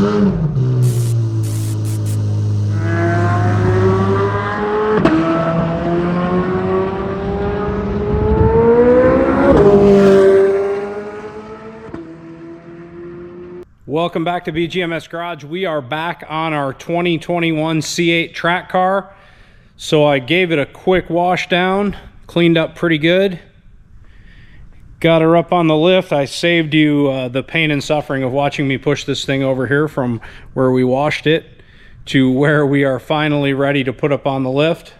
Welcome back to BGMS Garage. We are back on our 2021 C8 track car. So I gave it a quick wash down, cleaned up pretty good. Got her up on the lift. I saved you the pain and suffering of watching me push this thing over here from where we washed it to where we are finally ready to put up on the lift.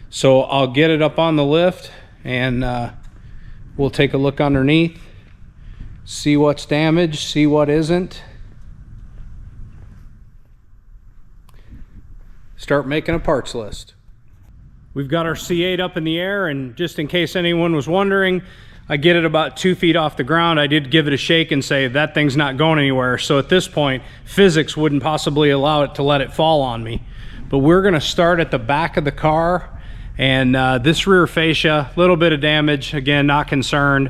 So I'll get it up on the lift and we'll take a look underneath, see what's damaged, see what isn't. Start making a parts list. We've got our C8 up in the air, and just in case anyone was wondering, I get it about 2 feet off the ground. I did give it a shake and say that thing's not going anywhere. So at this point, physics wouldn't possibly allow it to let it fall on me. But we're gonna start at the back of the car, and this rear fascia, a little bit of damage, again, not concerned.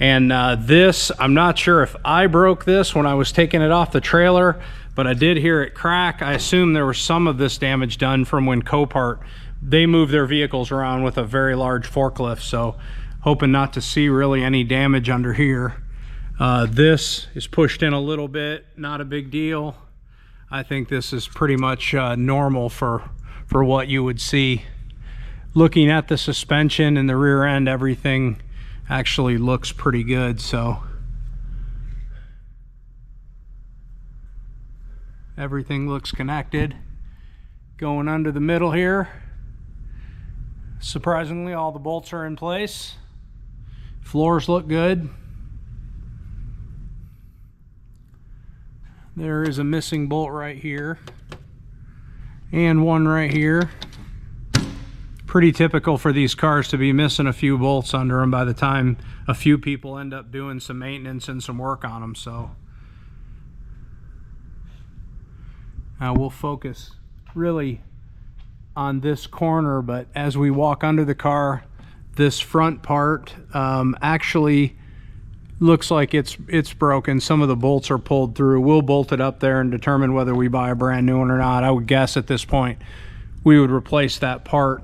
And this, I'm not sure if I broke this when I was taking it off the trailer, but I did hear it crack. I assume there was some of this damage done from when Copart, they move their vehicles around with a very large forklift, so hoping not to see really any damage under here. This is pushed in a little bit, not a big deal. I think this is pretty much normal for what you would see. Looking at the suspension and the rear end, everything actually looks pretty good, so everything looks connected. Going under the middle here, surprisingly all the bolts are in place. Floors look good. There is a missing bolt right here and one right here. Pretty typical for these cars to be missing a few bolts under them by the time a few people end up doing some maintenance and some work on them. So now we'll focus really on this corner, but as we walk under the car, this front part actually looks like it's broken. Some of the bolts are pulled through. We'll bolt it up there and determine whether we buy a brand new one or not. I would guess at this point we would replace that part,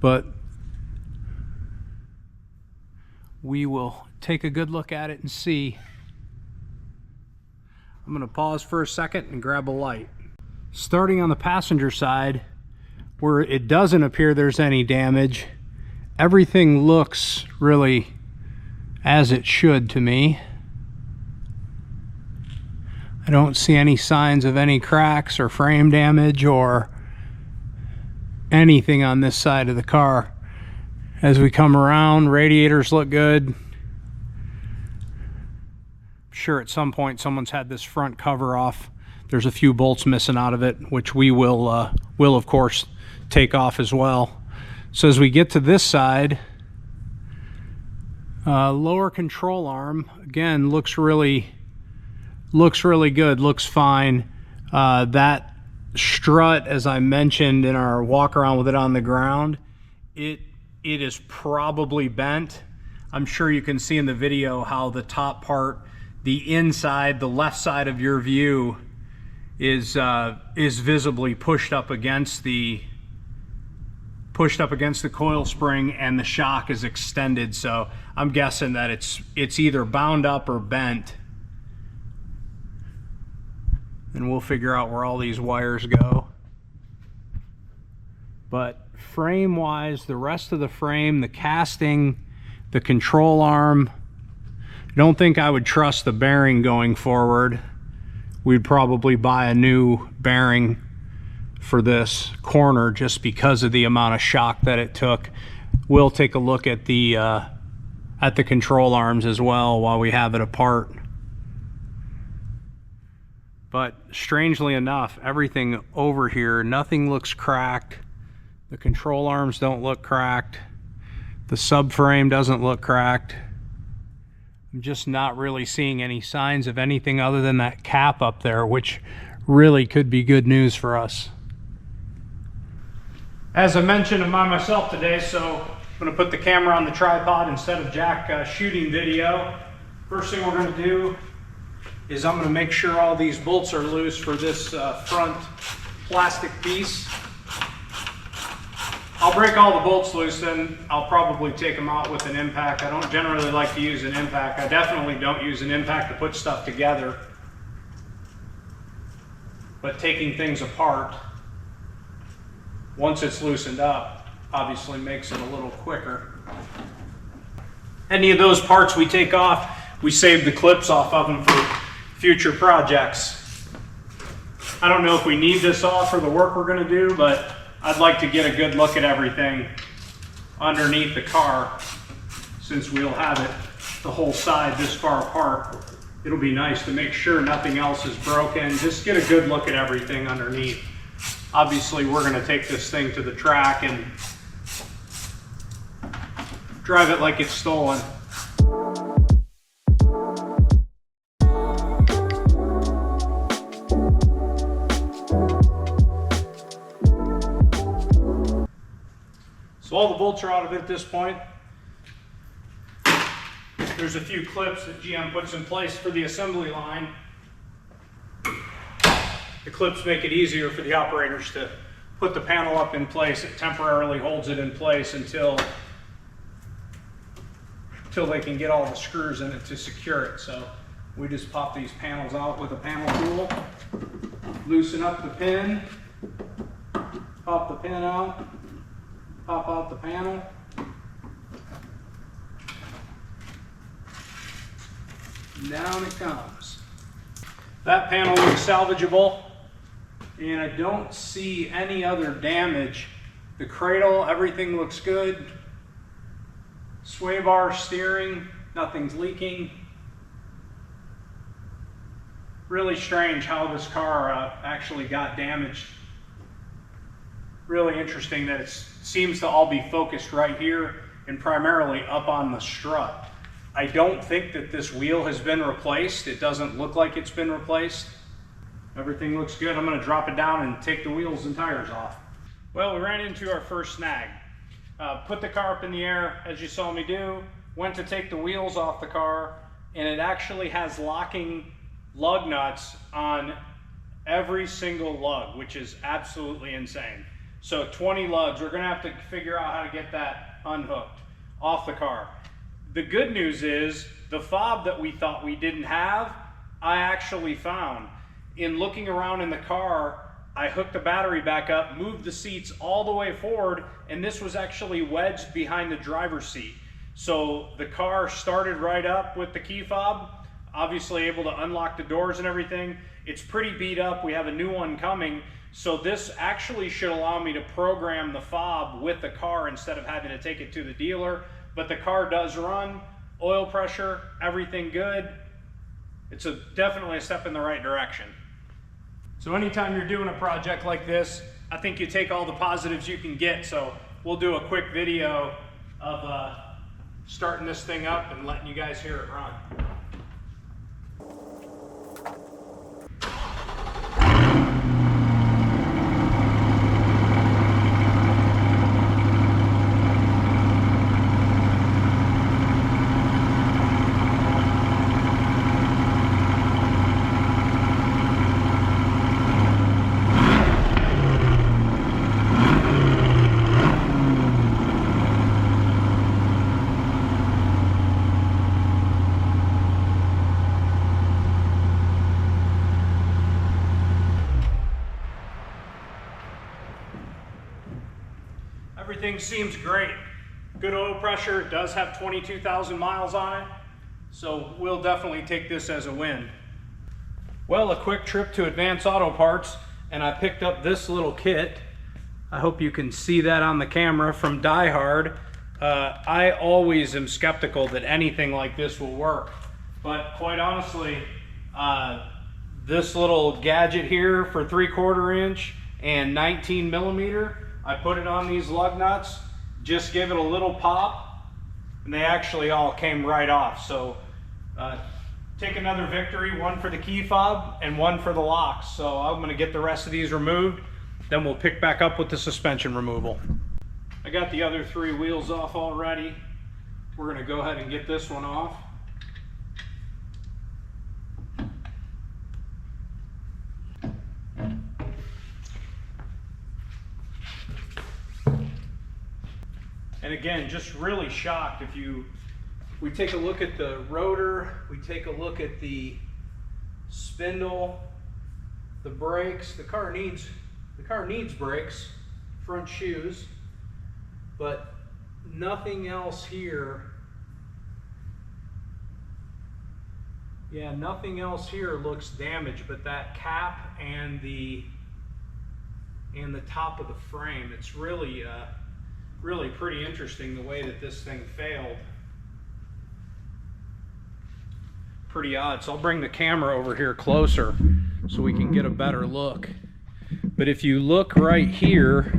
but we will take a good look at it and see. I'm going to pause for a second and grab a light. Starting on the passenger side, where it doesn't appear there's any damage, everything looks really as it should to me. I don't see any signs of any cracks or frame damage or anything on this side of the car. As we come around, radiators look good. I'm sure at some point someone's had this front cover off. There's a few bolts missing out of it, which we will of course take off as well. So as we get to this side, lower control arm again looks really good, looks fine. That strut, as I mentioned in our walk around with it on the ground, it is probably bent. I'm sure you can see in the video how the top part, the inside, the left side of your view is visibly pushed up against the coil spring, and the shock is extended. So I'm guessing that it's either bound up or bent, and we'll figure out where all these wires go. But frame wise, the rest of the frame, the casting, the control arm, I don't think I would trust the bearing going forward. We'd probably buy a new bearing for this corner just because of the amount of shock that it took. We'll take a look at the control arms as well while we have it apart. But strangely enough, everything over here, nothing looks cracked. The control arms don't look cracked. The subframe doesn't look cracked. I'm just not really seeing any signs of anything other than that cap up there, which really could be good news for us. As I mentioned, I'm by myself today, so I'm going to put the camera on the tripod instead of Jack shooting video. First thing we're going to do is I'm going to make sure all these bolts are loose for this front plastic piece. I'll break all the bolts loose, then I'll probably take them out with an impact. I don't generally like to use an impact. I definitely don't use an impact to put stuff together. But taking things apart, once it's loosened up, obviously makes it a little quicker. Any of those parts we take off, we save the clips off of them for future projects. I don't know if we need this off for the work we're going to do, but I'd like to get a good look at everything underneath the car, since we'll have it the whole side this far apart. It'll be nice to make sure nothing else is broken. Just get a good look at everything underneath. Obviously, we're going to take this thing to the track and drive it like it's stolen. So all the bolts are out of it at this point. There's a few clips that GM puts in place for the assembly line. The clips make it easier for the operators to put the panel up in place. It temporarily holds it in place until they can get all the screws in it to secure it. So we just pop these panels out with a panel tool, loosen up the pin, pop the pin out, pop out the panel. Down it comes. That panel looks salvageable, and I don't see any other damage. The cradle, everything looks good. Sway bar, steering, nothing's leaking. Really strange how this car actually got damaged. Really interesting that it seems to all be focused right here and primarily up on the strut. I don't think that this wheel has been replaced. It doesn't look like it's been replaced. Everything looks good. I'm going to drop it down and take the wheels and tires off. Well, we ran into our first snag. Put the car up in the air, as you saw me do, went to take the wheels off the car, and it actually has locking lug nuts on every single lug, which is absolutely insane. So 20 lugs, we're going to have to figure out how to get that unhooked off the car. The good news is the fob that we thought we didn't have, I actually found. In looking around in the car, I hooked the battery back up, moved the seats all the way forward, and this was actually wedged behind the driver's seat. So the car started right up with the key fob, obviously able to unlock the doors and everything. It's pretty beat up. We have a new one coming. So this actually should allow me to program the fob with the car instead of having to take it to the dealer. But the car does run, oil pressure, everything good. It's definitely a step in the right direction. So anytime you're doing a project like this, I think you take all the positives you can get. So we'll do a quick video of starting this thing up and letting you guys hear it run. Everything seems great. Good oil pressure. It does have 22,000 miles on it. So we'll definitely take this as a win. Well, a quick trip to Advance Auto Parts, and I picked up this little kit. I hope you can see that on the camera from Die Hard. I always am skeptical that anything like this will work. But quite honestly, this little gadget here for 3/4 inch and 19 millimeter, I put it on these lug nuts, just give it a little pop, and they actually all came right off. So take another victory, one for the key fob and one for the locks. So I'm gonna get the rest of these removed, then we'll pick back up with the suspension removal. I got the other 3 wheels off already. We're gonna go ahead and get this one off. And again, just really shocked. We take a look at the rotor, we take a look at the spindle, the brakes. The car needs brakes, front shoes, but nothing else here. Yeah, nothing else here looks damaged, but that cap and the top of the frame. It's really really pretty interesting the way that this thing failed. Pretty odd. So I'll bring the camera over here closer so we can get a better look. But if you look right here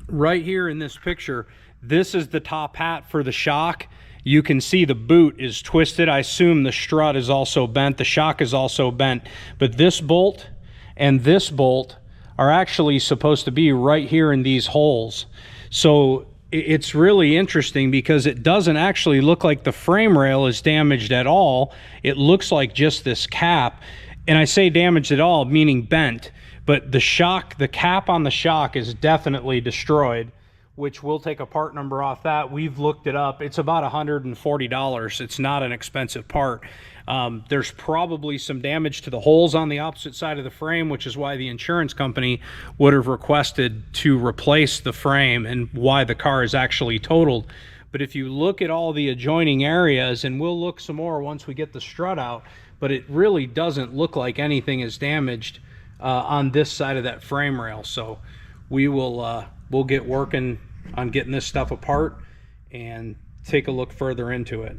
in this picture, this is the top hat for the shock. You can see the boot is twisted. I assume the strut is also bent. The shock is also bent. But this bolt and this bolt are actually supposed to be right here in these holes. So it's really interesting because it doesn't actually look like the frame rail is damaged at all. It looks like just this cap. And I say damaged at all, meaning bent. But the shock, the cap on the shock is definitely destroyed, which we'll take a part number off that. We've looked it up. It's about $140. It's not an expensive part. There's probably some damage to the holes on the opposite side of the frame, which is why the insurance company would have requested to replace the frame and why the car is actually totaled. But if you look at all the adjoining areas, and we'll look some more once we get the strut out, but it really doesn't look like anything is damaged on this side of that frame rail. So we will we'll get working on getting this stuff apart and take a look further into it.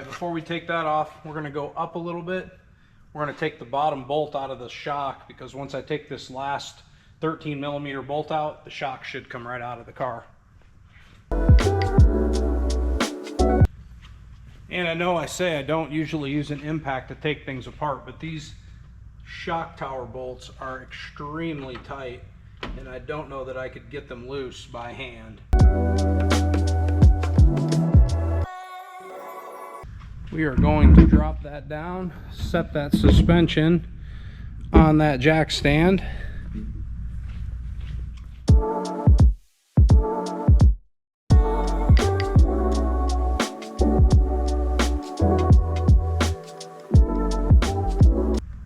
Before we take that off, we're going to go up a little bit. We're going to take the bottom bolt out of the shock, because once I take this last 13 millimeter bolt out, the shock should come right out of the car. And I know I say I don't usually use an impact to take things apart, but these shock tower bolts are extremely tight, and I don't know that I could get them loose by hand. We are going to drop that down, set that suspension on that jack stand.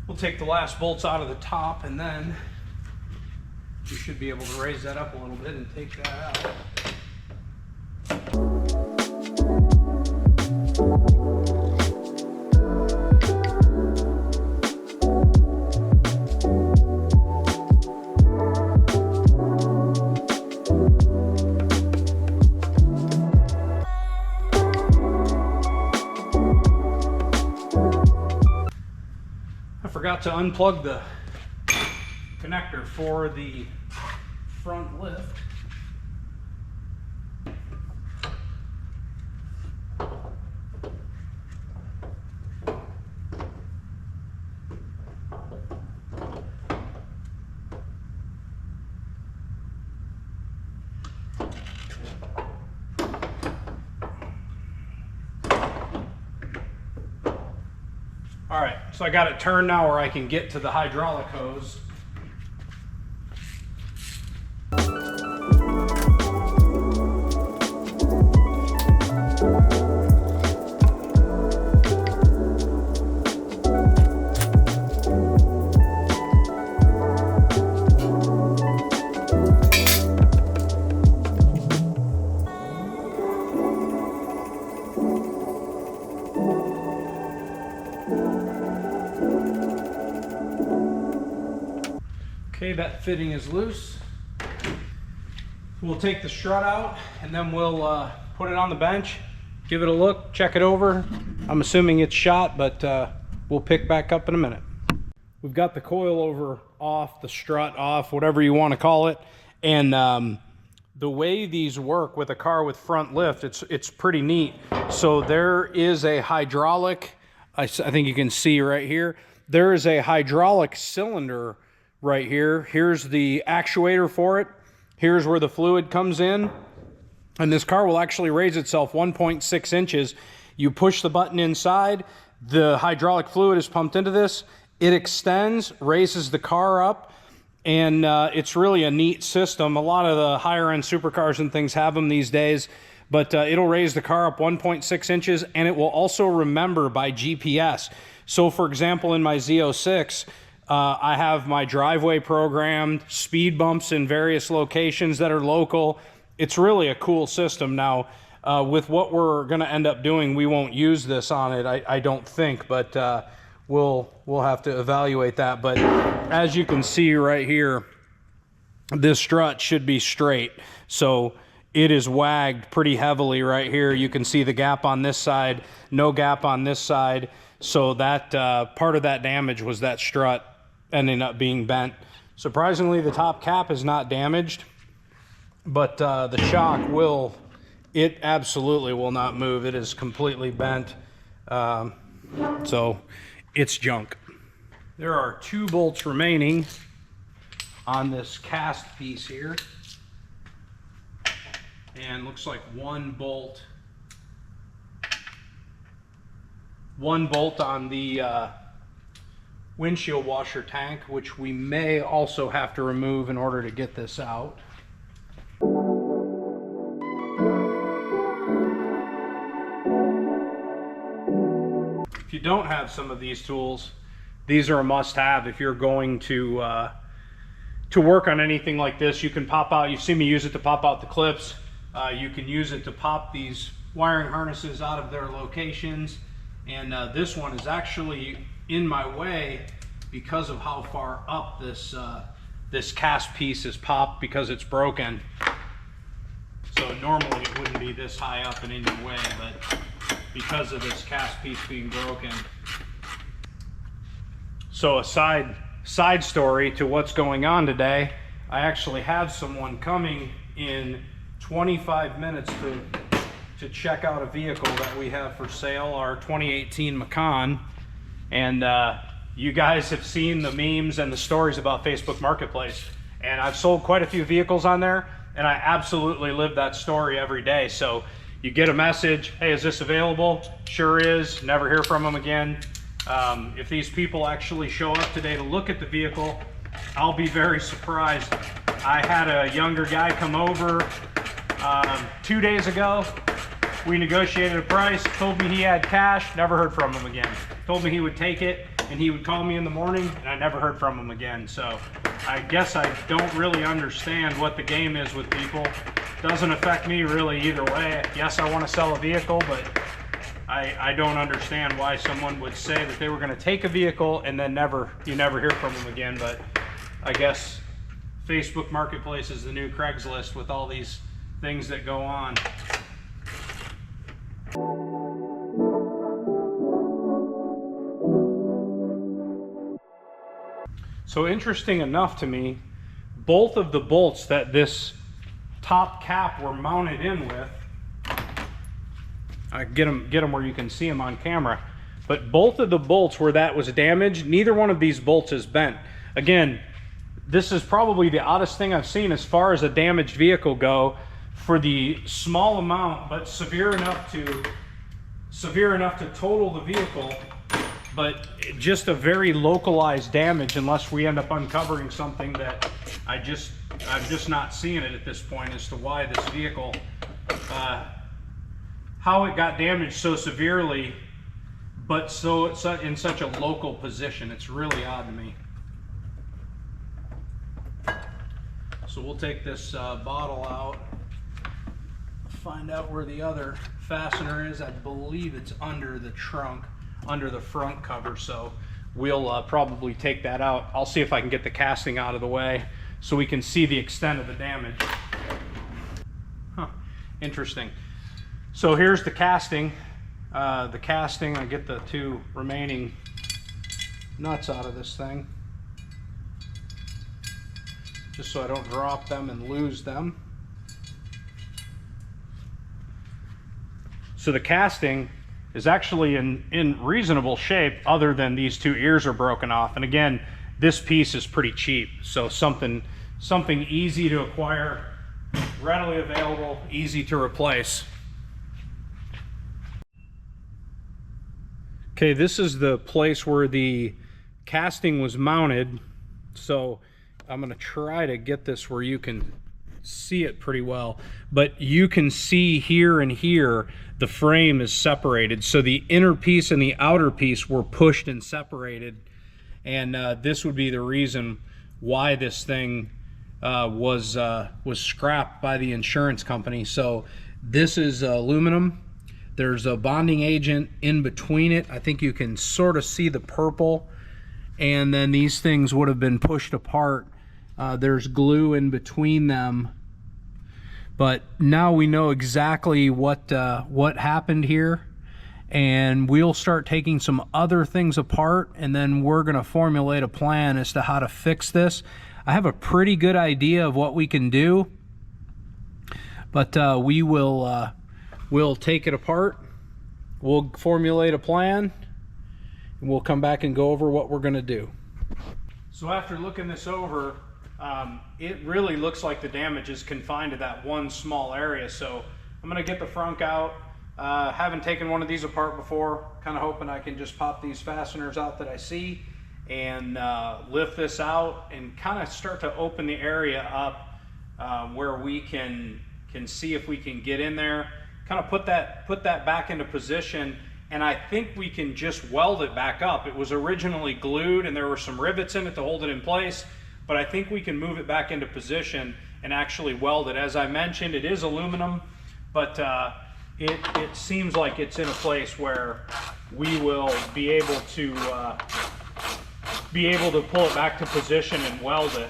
We'll take the last bolts out of the top, and then we should be able to raise that up a little bit and take that out. Forgot to unplug the connector for the front lift. All right, so I got it turned now where I can get to the hydraulic hose. Okay, that fitting is loose. We'll take the strut out and then we'll put it on the bench, give it a look, check it over. I'm assuming it's shot, but we'll pick back up in a minute. We've got the coilover off, the strut off, whatever you want to call it. And the way these work with a car with front lift, it's pretty neat. So there is a hydraulic, I think you can see right here, there is a hydraulic cylinder right here. Here's the actuator for it. Here's where the fluid comes in. And this car will actually raise itself 1.6 inches. You push the button inside, the hydraulic fluid is pumped into this. It extends, raises the car up, and it's really a neat system. A lot of the higher end supercars and things have them these days, but it'll raise the car up 1.6 inches, and it will also remember by GPS. So for example, in my Z06, I have my driveway programmed, speed bumps in various locations that are local. It's really a cool system. Now, with what we're gonna end up doing, we won't use this on it, I don't think, but we'll have to evaluate that. But as you can see right here, this strut should be straight. So it is wagged pretty heavily right here. You can see the gap on this side, no gap on this side. So that part of that damage was that strut ending up being bent. Surprisingly, the top cap is not damaged, but the shock will, it absolutely will not move. It is completely bent. So it's junk. There are 2 bolts remaining on this cast piece here. And looks like one bolt on the windshield washer tank, which we may also have to remove in order to get this out. If you don't have some of these tools, these are a must-have if you're going to work on anything like this. You can pop out, you've seen me use it to pop out the clips. You can use it to pop these wiring harnesses out of their locations. And this one is actually in my way because of how far up this this cast piece is popped, because it's broken. So normally it wouldn't be this high up and in your way, but because of this cast piece being broken. So a side story to what's going on today, I actually have someone coming in 25 minutes to check out a vehicle that we have for sale, our 2018 Macan. And you guys have seen the memes and the stories about Facebook Marketplace, and I've sold quite a few vehicles on there, and I absolutely live that story every day. So you get a message, hey, is this available? Sure is. Never hear from them again. If these people actually show up today to look at the vehicle, I'll be very surprised. I had a younger guy come over 2 days ago. We negotiated a price, told me he had cash, never heard from him again. Told me he would take it and he would call me in the morning, and I never heard from him again. So I guess I don't really understand what the game is with people. Doesn't affect me really either way. Yes, I want to sell a vehicle, but I don't understand why someone would say that they were going to take a vehicle and then you never hear from them again. But I guess Facebook Marketplace is the new Craigslist with all these things that go on. So interesting enough to me, both of the bolts that this top cap were mounted in with, I get them where you can see them on camera, but both of the bolts where that was damaged, neither one of these bolts is bent. Again, this is probably the oddest thing I've seen as far as a damaged vehicle go, for the small amount, but severe enough to total the vehicle, but just a very localized damage, unless we end up uncovering something that I'm just not seeing it at this point as to why this vehicle, how it got damaged so severely, but so it's in such a local position. It's really odd to me. So we'll take this bottle out, find out where the other fastener is. I believe it's under the trunk, under the front cover. So we'll probably take that out. I'll see if I can get the casting out of the way so we can see the extent of the damage. Huh, interesting. So here's the casting. I get the 2 remaining nuts out of this thing, just so I don't drop them and lose them. So the casting is actually in reasonable shape, other than these 2 ears are broken off. And again, this piece is pretty cheap, so something easy to acquire, readily available, easy to replace. Okay, this is the place where the casting was mounted, so I'm going to try to get this where you can see it pretty well, but you can see here and here the frame is separated, so the inner piece and the outer piece were pushed and separated, and this would be the reason why this thing was scrapped by the insurance company. So this is aluminum. There's a bonding agent in between it. I think you can sort of see the purple, and then these things would have been pushed apart. There's glue in between them, but now we know exactly what happened here, and we'll start taking some other things apart, and then we're going to formulate a plan as to how to fix this. I have a pretty good idea of what we can do, but we'll take it apart, we'll formulate a plan, and we'll come back and go over what we're going to do. So after looking this over, it really looks like the damage is confined to that one small area. So I'm going to get the frunk out. Haven't taken one of these apart before, kind of hoping I can just pop these fasteners out that I see and lift this out and kind of start to open the area up where we can see if we can get in there, kind of put that back into position. And I think we can just weld it back up. It was originally glued and there were some rivets in it to hold it in place, but I think we can move it back into position and actually weld it. As I mentioned, it is aluminum, but it seems like it's in a place where we will be able to pull it back to position and weld it.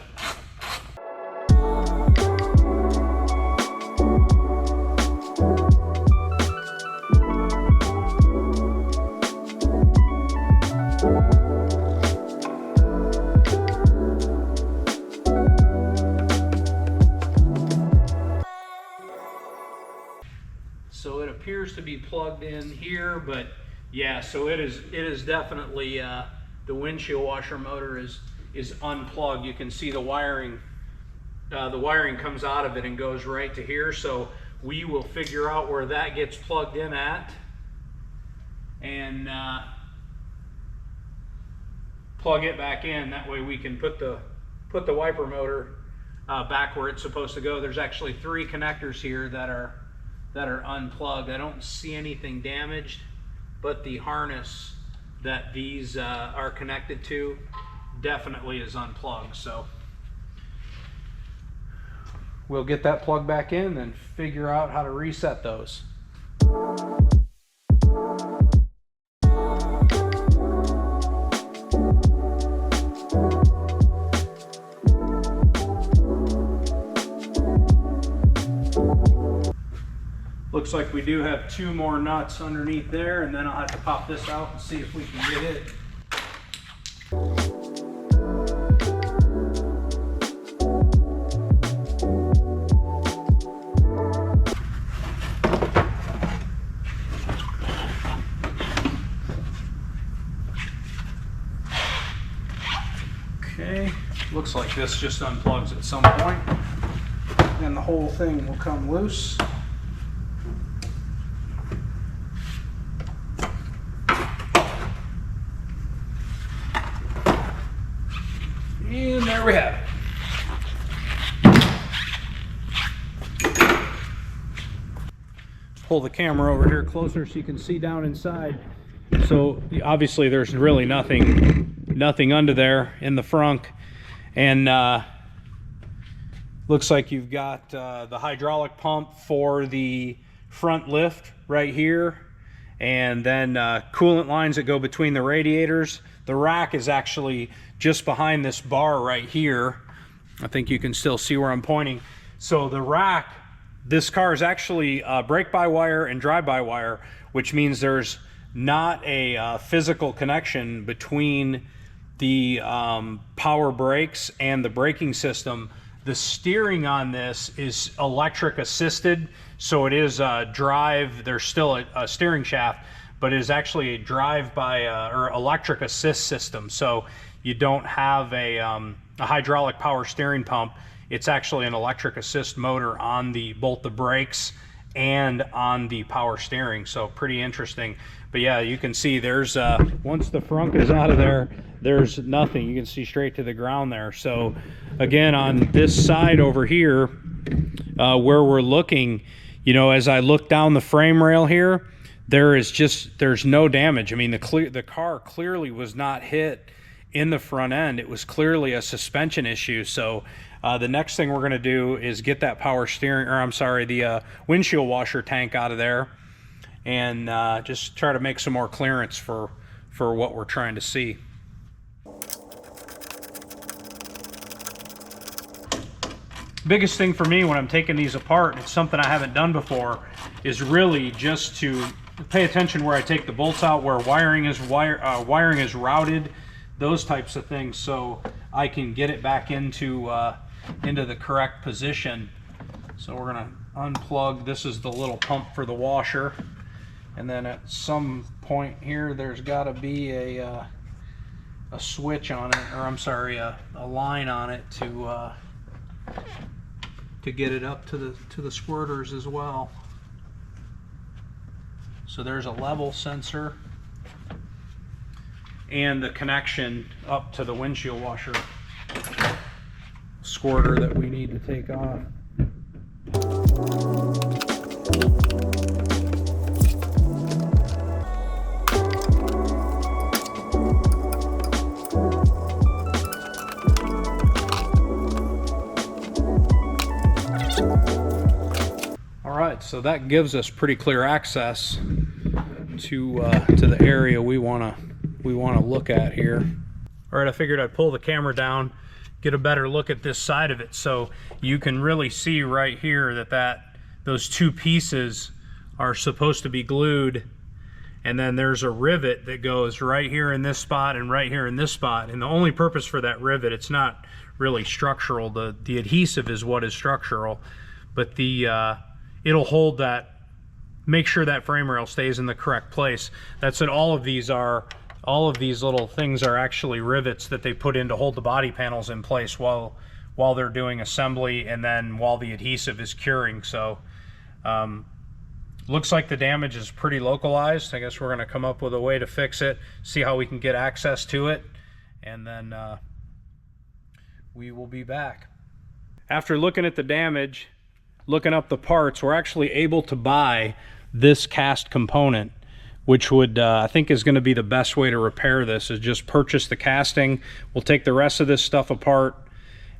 So it appears to be plugged in here, but yeah, so it is definitely the windshield washer motor is unplugged. You can see the wiring comes out of it and goes right to here. So we will figure out where that gets plugged in at and plug it back in. That way we can put the wiper motor back where it's supposed to go. There's actually 3 connectors here that are unplugged. I don't see anything damaged, but the harness that these are connected to definitely is unplugged. So we'll get that plugged back in and figure out how to reset those. Looks like we do have 2 more nuts underneath there, and then I'll have to pop this out and see if we can get it. Okay, looks like this just unplugs at some point, and the whole thing will come loose. And there we have it. Pull the camera over here closer so you can see down inside. So obviously there's really nothing under there in the frunk, and looks like you've got the hydraulic pump for the front lift right here, and then coolant lines that go between the radiators. The rack is actually just behind this bar right here. I think you can still see where I'm pointing. So the rack, this car is actually brake-by-wire and drive-by-wire, which means there's not a physical connection between the power brakes and the braking system. The steering on this is electric assisted, so it is drive. There's still a steering shaft, but it is actually a drive by or electric assist system. So you don't have a hydraulic power steering pump. It's actually an electric assist motor on both the brakes and on the power steering. So pretty interesting. But yeah, you can see there's once the frunk is out of there, there's nothing. You can see straight to the ground there. So again, on this side over here, where we're looking, you know, as I look down the frame rail here, there's no damage. I mean, the car clearly was not hit in the front end. It was clearly a suspension issue. So the next thing we're going to do is get that power steering, or I'm sorry, the windshield washer tank out of there, and just try to make some more clearance for what we're trying to see. Biggest thing for me when I'm taking these apart, it's something I haven't done before, is really just to pay attention where I take the bolts out, where wiring is routed, those types of things, so I can get it back into the correct position. So we're gonna unplug. This is the little pump for the washer, and then at some point here, there's got to be a switch on it, or I'm sorry, a line on it to get it up to the squirters as well. So there's a level sensor and the connection up to the windshield washer squirter that we need to take off. All right, so that gives us pretty clear access to the area we want to look at here. All right, I figured I'd pull the camera down, get a better look at this side of it, so you can really see right here that those two pieces are supposed to be glued, and then there's a rivet that goes right here in this spot and right here in this spot. And the only purpose for that rivet, it's not really structural. The adhesive is what is structural, but it'll hold that, make sure that frame rail stays in the correct place. That's what all of these are. All of these little things are actually rivets that they put in to hold the body panels in place while they're doing assembly, and then while the adhesive is curing. So looks like the damage is pretty localized. I guess we're going to come up with a way to fix it, see how we can get access to it, and then we will be back. After looking at the damage, looking up the parts, we're actually able to buy this cast component, which would I think is going to be the best way to repair this, is just purchase the casting. We'll take the rest of this stuff apart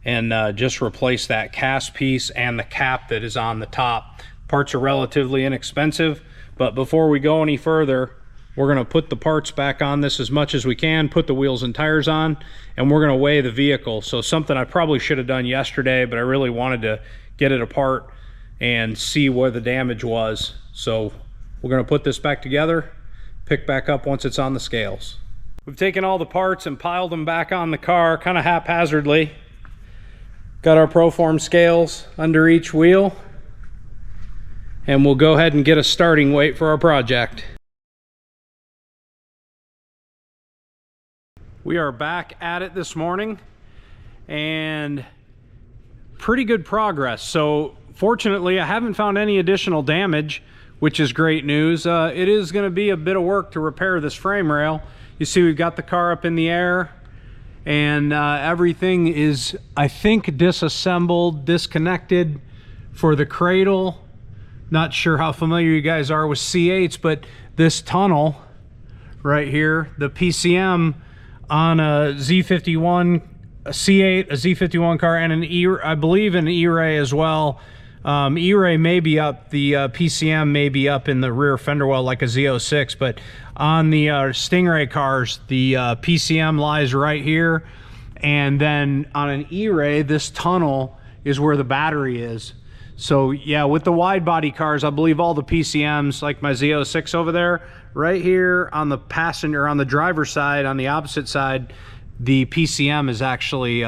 and just replace that cast piece and the cap that is on the top. Parts are relatively inexpensive, but before we go any further, we're going to put the parts back on this as much as we can, put the wheels and tires on, and we're going to weigh the vehicle. So something I probably should have done yesterday, but I really wanted to get it apart and see where the damage was. So we're going to put this back together, pick back up once it's on the scales. We've taken all the parts and piled them back on the car kind of haphazardly. Got our Proform scales under each wheel, and we'll go ahead and get a starting weight for our project. We are back at it this morning, and pretty good progress. So fortunately, I haven't found any additional damage, which is great news. It is going to be a bit of work to repair this frame rail. You see we've got the car up in the air, and everything is, I think, disassembled, disconnected for the cradle. Not sure how familiar you guys are with C8s, but this tunnel right here, the PCM on a Z51, a C8, a Z51 car, and an I believe an E-Ray as well. E-ray may be up, the PCM may be up in the rear fender well like a Z06, but on the Stingray cars, the PCM lies right here, and then on an E-ray, this tunnel is where the battery is. So yeah, with the wide body cars, I believe all the PCMs, like my Z06 over there, right here on the passenger, on the driver's side, on the opposite side, the PCM is actually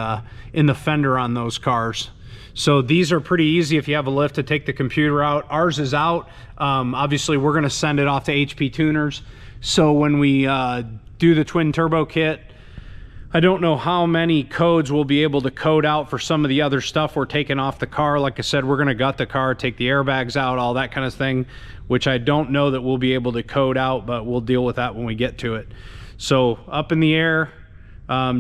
in the fender on those cars. So these are pretty easy if you have a lift to take the computer out. Ours is out. Obviously, we're going to send it off to HP Tuners. So when we do the twin turbo kit, I don't know how many codes we'll be able to code out for some of the other stuff we're taking off the car. Like I said, we're going to gut the car, take the airbags out, all that kind of thing, which I don't know that we'll be able to code out, but we'll deal with that when we get to it. So up in the air,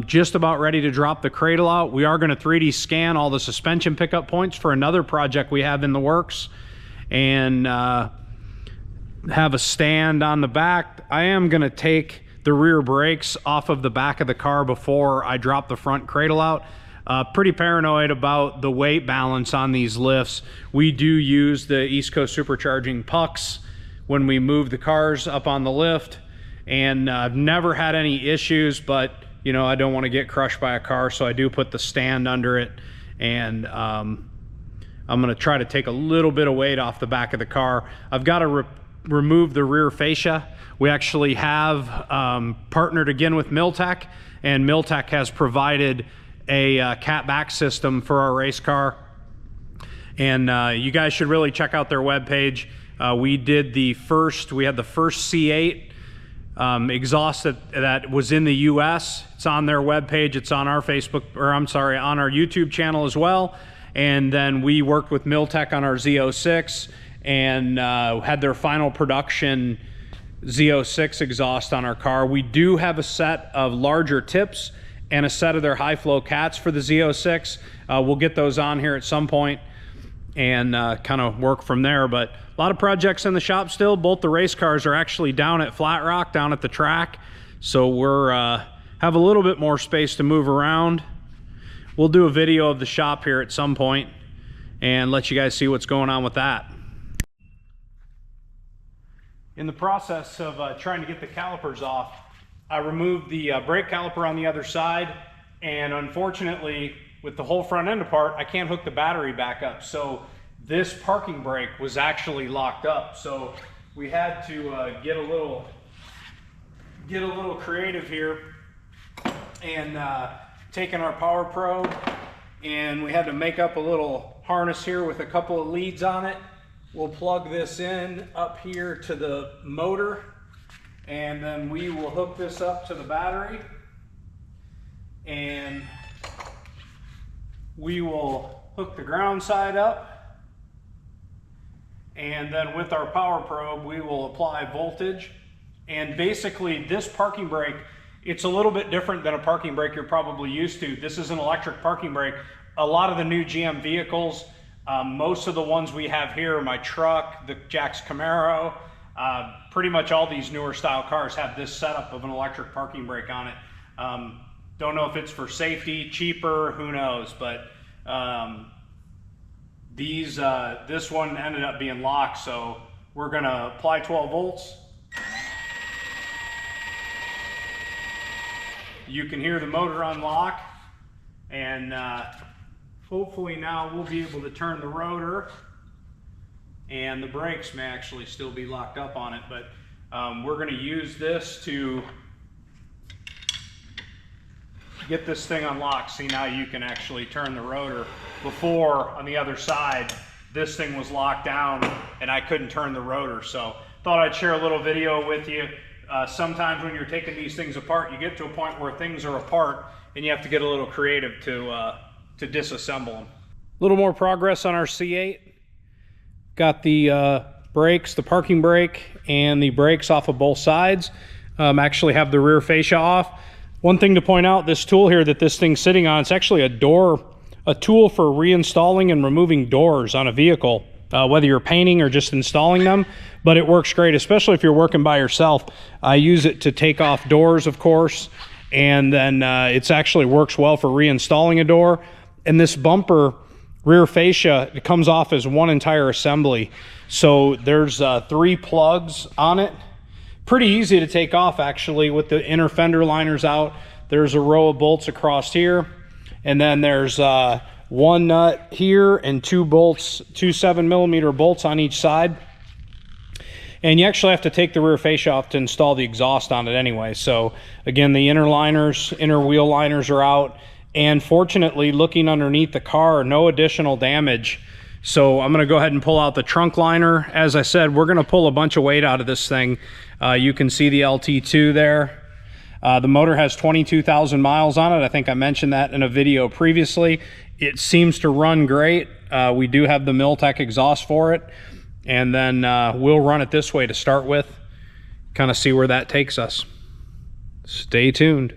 just about ready to drop the cradle out. We are going to 3D scan all the suspension pickup points for another project we have in the works, and have a stand on the back. I am going to take the rear brakes off of the back of the car before I drop the front cradle out. Pretty paranoid about the weight balance on these lifts. We do use the East Coast Supercharging pucks when we move the cars up on the lift, and I've never had any issues, but you know, I don't want to get crushed by a car, so I do put the stand under it, and I'm going to try to take a little bit of weight off the back of the car. I've got to remove the rear fascia. We actually have partnered again with Miltech, and Miltech has provided a cat back system for our race car, and you guys should really check out their webpage. We had the first C8 exhaust that was in the US. It's on their webpage. It's on our Facebook, or I'm sorry, on our YouTube channel as well. And then we worked with Miltech on our Z06 and had their final production Z06 exhaust on our car. We do have a set of larger tips and a set of their high flow cats for the Z06. We'll get those on here at some point and kind of work from there. But a lot of projects in the shop still. Both the race cars are actually down at Flat Rock, down at the track. So we're have a little bit more space to move around. We'll do a video of the shop here at some point and let you guys see what's going on with that. In the process of trying to get the calipers off, I removed the brake caliper on the other side, and unfortunately, with the whole front end apart, I can't hook the battery back up. So this parking brake was actually locked up. So we had to get a little creative here, and taking our power probe, and we had to make up a little harness here with a couple of leads on it. We'll plug this in up here to the motor, and then we will hook this up to the battery, and we will hook the ground side up, and then with our power probe we will apply voltage. And basically this parking brake, it's a little bit different than a parking brake you're probably used to. This is an electric parking brake. A lot of the new GM vehicles, most of the ones we have here, my truck, the Jack's Camaro, pretty much all these newer style cars have this setup of an electric parking brake on it. Don't know if it's for safety, cheaper, who knows, but this one ended up being locked, so we're gonna apply 12 volts. You can hear the motor unlock, and hopefully now we'll be able to turn the rotor, and the brakes may actually still be locked up on it, but we're going to use this to get this thing unlocked. See, now you can actually turn the rotor. Before, on the other side, this thing was locked down and I couldn't turn the rotor. So thought I'd share a little video with you. Sometimes when you're taking these things apart, you get to a point where things are apart and you have to get a little creative to disassemble them. A little more progress on our C8. Got the brakes, the parking brake, and the brakes off of both sides. Actually have the rear fascia off. One thing to point out, this tool here that this thing's sitting on, it's actually a tool for reinstalling and removing doors on a vehicle, whether you're painting or just installing them. But it works great, especially if you're working by yourself. I use it to take off doors, of course, and then it actually works well for reinstalling a door. And this bumper rear fascia, it comes off as one entire assembly. So there's 3 plugs on it. Pretty easy to take off actually with the inner fender liners out. There's a row of bolts across here, and then there's 1 nut here and 2 bolts, 2 7mm bolts on each side. And you actually have to take the rear fascia off to install the exhaust on it anyway. So again, the inner liners, inner wheel liners are out. And fortunately, looking underneath the car, no additional damage. So I'm gonna go ahead and pull out the trunk liner. As I said, we're gonna pull a bunch of weight out of this thing. You can see the LT2 there. The motor has 22,000 miles on it. I think I mentioned that in a video previously. It seems to run great. We do have the Miltech exhaust for it. And then we'll run it this way to start with, kind of see where that takes us. Stay tuned.